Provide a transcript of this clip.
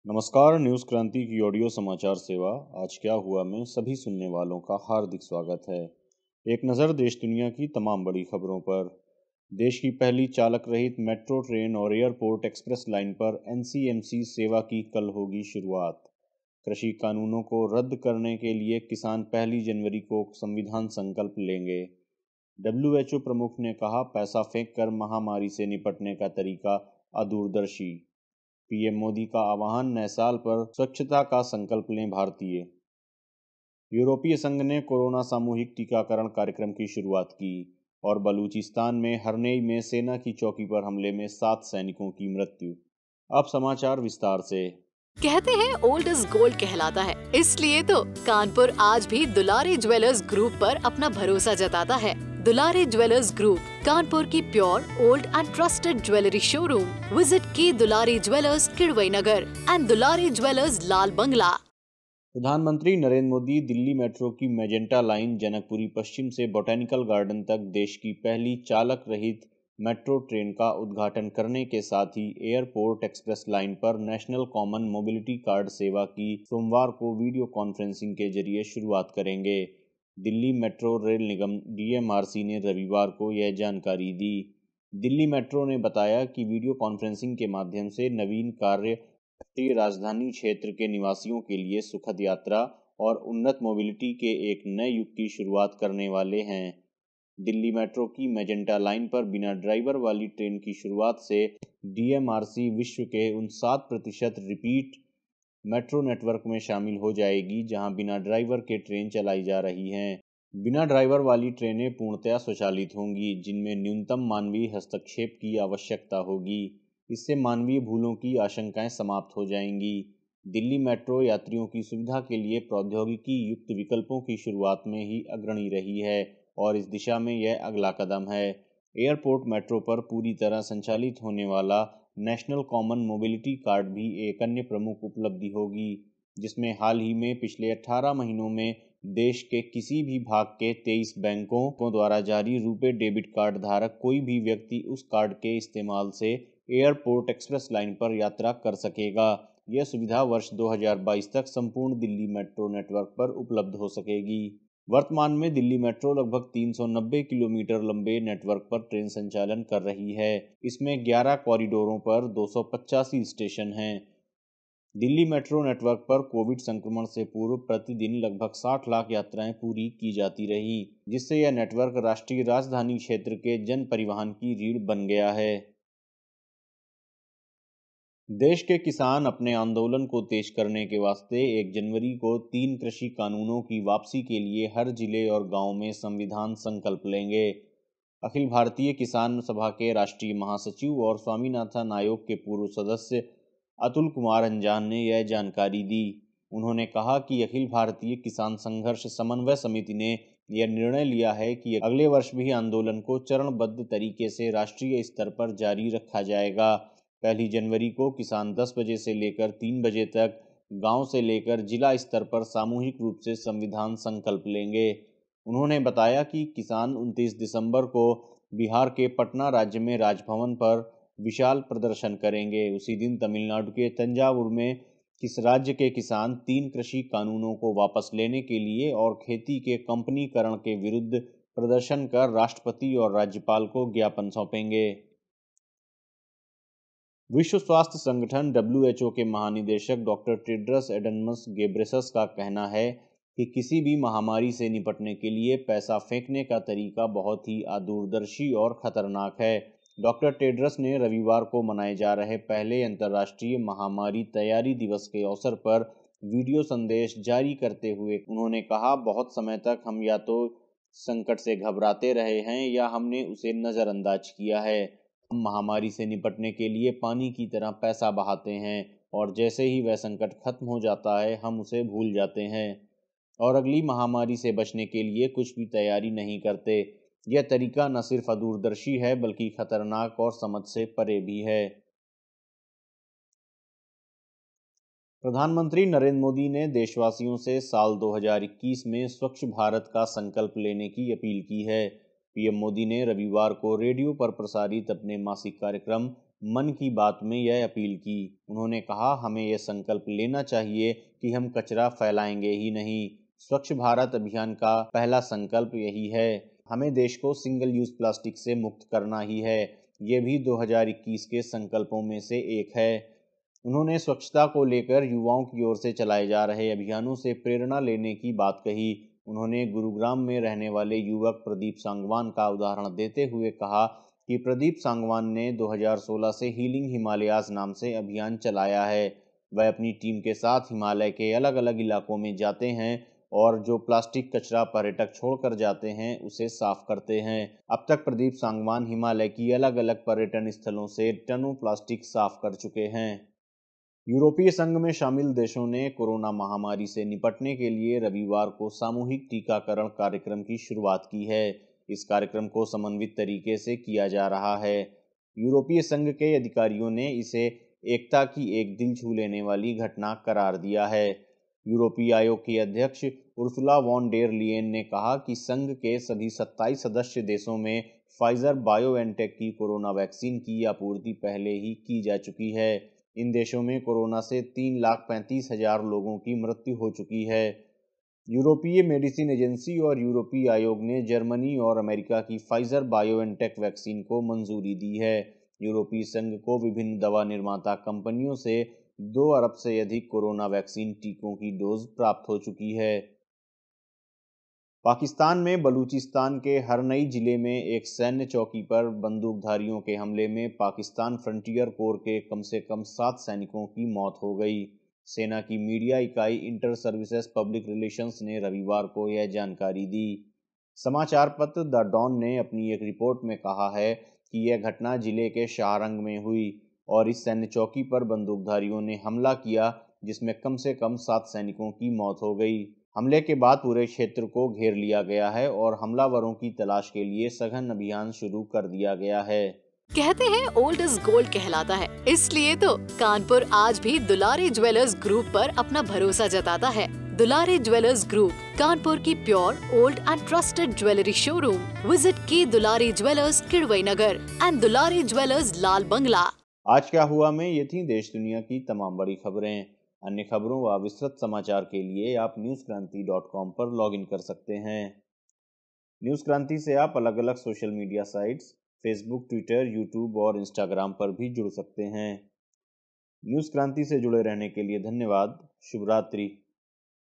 नमस्कार। न्यूज़ क्रांति की ऑडियो समाचार सेवा आज क्या हुआ में सभी सुनने वालों का हार्दिक स्वागत है। एक नज़र देश दुनिया की तमाम बड़ी खबरों पर। देश की पहली चालक रहित मेट्रो ट्रेन और एयरपोर्ट एक्सप्रेस लाइन पर एनसीएमसी सेवा की कल होगी शुरुआत। कृषि कानूनों को रद्द करने के लिए किसान 1 जनवरी को संविधान संकल्प लेंगे। डब्ल्यूएचओ प्रमुख ने कहा, पैसा फेंक कर महामारी से निपटने का तरीका अदूरदर्शी। पीएम मोदी का आह्वान, नए साल पर स्वच्छता का संकल्प लें भारतीय। यूरोपीय संघ ने कोरोना सामूहिक टीकाकरण कार्यक्रम की शुरुआत की और बलूचिस्तान में हरनेई में सेना की चौकी पर हमले में 7 सैनिकों की मृत्यु। अब समाचार विस्तार से। कहते हैं ओल्ड इज गोल्ड कहलाता है, इसलिए तो कानपुर आज भी दुलारी ज्वेलर्स ग्रुप पर अपना भरोसा जताता है। दुलारी ज्वेलर्स ग्रुप, कानपुर की pure old and trusted jewellery showroom. Visit की Dulari jewellers Kidwai Nagar and Dulari jewellers Lal Bangla. प्रधानमंत्री नरेंद्र मोदी दिल्ली मेट्रो की मेजेंटा लाइन जनकपुरी पश्चिम से बोटेनिकल गार्डन तक देश की पहली चालक रहित मेट्रो ट्रेन का उद्घाटन करने के साथ ही एयरपोर्ट एक्सप्रेस लाइन पर नेशनल कॉमन मोबिलिटी कार्ड सेवा की सोमवार को वीडियो कॉन्फ्रेंसिंग के जरिए शुरुआत करेंगे। दिल्ली मेट्रो रेल निगम डीएमआरसी ने रविवार को यह जानकारी दी। दिल्ली मेट्रो ने बताया कि वीडियो कॉन्फ्रेंसिंग के माध्यम से नवीन कार्य राष्ट्रीय राजधानी क्षेत्र के निवासियों के लिए सुखद यात्रा और उन्नत मोबिलिटी के एक नए युग की शुरुआत करने वाले हैं। दिल्ली मेट्रो की मेजेंटा लाइन पर बिना ड्राइवर वाली ट्रेन की शुरुआत से डीएमआरसी विश्व के 59% रिपीट मेट्रो नेटवर्क में शामिल हो जाएगी, जहां बिना ड्राइवर के ट्रेन चलाई जा रही हैं। बिना ड्राइवर वाली ट्रेनें पूर्णतया स्वचालित होंगी, जिनमें न्यूनतम मानवीय हस्तक्षेप की आवश्यकता होगी। इससे मानवीय भूलों की आशंकाएं समाप्त हो जाएंगी। दिल्ली मेट्रो यात्रियों की सुविधा के लिए प्रौद्योगिकी युक्त विकल्पों की शुरुआत में ही अग्रणी रही है और इस दिशा में यह अगला कदम है। एयरपोर्ट मेट्रो पर पूरी तरह संचालित होने वाला नेशनल कॉमन मोबिलिटी कार्ड भी एक अन्य प्रमुख उपलब्धि होगी, जिसमें हाल ही में पिछले 18 महीनों में देश के किसी भी भाग के 23 बैंकों द्वारा जारी रुपे डेबिट कार्ड धारक कोई भी व्यक्ति उस कार्ड के इस्तेमाल से एयरपोर्ट एक्सप्रेस लाइन पर यात्रा कर सकेगा। यह सुविधा वर्ष 2022 तक संपूर्ण दिल्ली मेट्रो नेटवर्क पर उपलब्ध हो सकेगी। वर्तमान में दिल्ली मेट्रो लगभग 390 किलोमीटर लंबे नेटवर्क पर ट्रेन संचालन कर रही है। इसमें 11 कॉरिडोरों पर 285 स्टेशन हैं। दिल्ली मेट्रो नेटवर्क पर कोविड संक्रमण से पूर्व प्रतिदिन लगभग 60 लाख यात्राएं पूरी की जाती रही, जिससे यह नेटवर्क राष्ट्रीय राजधानी क्षेत्र के जन परिवहन की रीढ़ बन गया है। देश के किसान अपने आंदोलन को तेज करने के वास्ते 1 जनवरी को 3 कृषि कानूनों की वापसी के लिए हर जिले और गांव में संविधान संकल्प लेंगे। अखिल भारतीय किसान सभा के राष्ट्रीय महासचिव और स्वामीनाथन आयोग के पूर्व सदस्य अतुल कुमार अंजान ने यह जानकारी दी। उन्होंने कहा कि अखिल भारतीय किसान संघर्ष समन्वय समिति ने यह निर्णय लिया है कि अगले वर्ष भी आंदोलन को चरणबद्ध तरीके से राष्ट्रीय स्तर पर जारी रखा जाएगा। 1 जनवरी को किसान 10 बजे से लेकर 3 बजे तक गांव से लेकर जिला स्तर पर सामूहिक रूप से संविधान संकल्प लेंगे। उन्होंने बताया कि किसान 29 दिसंबर को बिहार के पटना राज्य में राजभवन पर विशाल प्रदर्शन करेंगे। उसी दिन तमिलनाडु के तंजावुर में किस राज्य के किसान 3 कृषि कानूनों को वापस लेने के लिए और खेती के कंपनीकरण के विरुद्ध प्रदर्शन कर राष्ट्रपति और राज्यपाल को ज्ञापन सौंपेंगे। विश्व स्वास्थ्य संगठन डब्ल्यूएचओ के महानिदेशक डॉक्टर टेड्रस एडनमस गेब्रेसस का कहना है कि किसी भी महामारी से निपटने के लिए पैसा फेंकने का तरीका बहुत ही अदूरदर्शी और खतरनाक है। डॉक्टर टेड्रस ने रविवार को मनाए जा रहे पहले अंतर्राष्ट्रीय महामारी तैयारी दिवस के अवसर पर वीडियो संदेश जारी करते हुए उन्होंने कहा, बहुत समय तक हम या तो संकट से घबराते रहे हैं या हमने उसे नज़रअंदाज किया है। हम महामारी से निपटने के लिए पानी की तरह पैसा बहाते हैं और जैसे ही वह संकट खत्म हो जाता है हम उसे भूल जाते हैं और अगली महामारी से बचने के लिए कुछ भी तैयारी नहीं करते। यह तरीका न सिर्फ अदूरदर्शी है बल्कि खतरनाक और समझ से परे भी है। प्रधानमंत्री नरेंद्र मोदी ने देशवासियों से साल 2021 में स्वच्छ भारत का संकल्प लेने की अपील की है। पीएम मोदी ने रविवार को रेडियो पर प्रसारित अपने मासिक कार्यक्रम मन की बात में यह अपील की। उन्होंने कहा, हमें यह संकल्प लेना चाहिए कि हम कचरा फैलाएंगे ही नहीं। स्वच्छ भारत अभियान का पहला संकल्प यही है। हमें देश को सिंगल यूज प्लास्टिक से मुक्त करना ही है। ये भी 2021 के संकल्पों में से एक है। उन्होंने स्वच्छता को लेकर युवाओं की ओर से चलाए जा रहे अभियानों से प्रेरणा लेने की बात कही। उन्होंने गुरुग्राम में रहने वाले युवक प्रदीप सांगवान का उदाहरण देते हुए कहा कि प्रदीप सांगवान ने 2016 से हीलिंग हिमालयाज नाम से अभियान चलाया है। वह अपनी टीम के साथ हिमालय के अलग अलग इलाकों में जाते हैं और जो प्लास्टिक कचरा पर्यटक छोड़कर जाते हैं उसे साफ करते हैं। अब तक प्रदीप सांगवान हिमालय की अलग अलग पर्यटन स्थलों से टनों प्लास्टिक साफ कर चुके हैं। यूरोपीय संघ में शामिल देशों ने कोरोना महामारी से निपटने के लिए रविवार को सामूहिक टीकाकरण कार्यक्रम की शुरुआत की है। इस कार्यक्रम को समन्वित तरीके से किया जा रहा है। यूरोपीय संघ के अधिकारियों ने इसे एकता की एक दिल छू लेने वाली घटना करार दिया है। यूरोपीय आयोग की अध्यक्ष उर्सुला वॉन डेर लियेन ने कहा कि संघ के सभी 27 सदस्य देशों में फाइजर बायोएनटेक की कोरोना वैक्सीन की आपूर्ति पहले ही की जा चुकी है। इन देशों में कोरोना से 3,35,000 लोगों की मृत्यु हो चुकी है। यूरोपीय मेडिसिन एजेंसी और यूरोपीय आयोग ने जर्मनी और अमेरिका की फाइजर बायोएनटेक वैक्सीन को मंजूरी दी है। यूरोपीय संघ को विभिन्न दवा निर्माता कंपनियों से 2 अरब से अधिक कोरोना वैक्सीन टीकों की डोज प्राप्त हो चुकी है। पाकिस्तान में बलूचिस्तान के हरनई जिले में एक सैन्य चौकी पर बंदूकधारियों के हमले में पाकिस्तान फ्रंटियर कोर के कम से कम 7 सैनिकों की मौत हो गई। सेना की मीडिया इकाई इंटर सर्विसेज पब्लिक रिलेशंस ने रविवार को यह जानकारी दी। समाचार पत्र द डॉन ने अपनी एक रिपोर्ट में कहा है कि यह घटना जिले के शाहरंग में हुई और इस सैन्य चौकी पर बंदूकधारियों ने हमला किया, जिसमें कम से कम 7 सैनिकों की मौत हो गई। हमले के बाद पूरे क्षेत्र को घेर लिया गया है और हमलावरों की तलाश के लिए सघन अभियान शुरू कर दिया गया है। कहते हैं ओल्ड इज गोल्ड कहलाता है, इसलिए तो कानपुर आज भी दुलारी ज्वेलर्स ग्रुप पर अपना भरोसा जताता है। दुलारी ज्वेलर्स ग्रुप, कानपुर की pure old and trusted jewellery showroom. Visit की Dulari jewellers Kidwai Nagar and Dulari jewellers Lal Bangla. आज क्या हुआ में ये थी देश दुनिया की तमाम बड़ी खबरें। अन्य खबरों व विस्तृत समाचार के लिए आप newskranti.com पर लॉगिन कर सकते हैं। न्यूज़ क्रांति से आप अलग अलग social media sites Facebook, Twitter, YouTube और इंस्टाग्राम पर भी जुड़ सकते हैं। न्यूज़ क्रांति से जुड़े रहने के लिए धन्यवाद। शुभ रात्रि।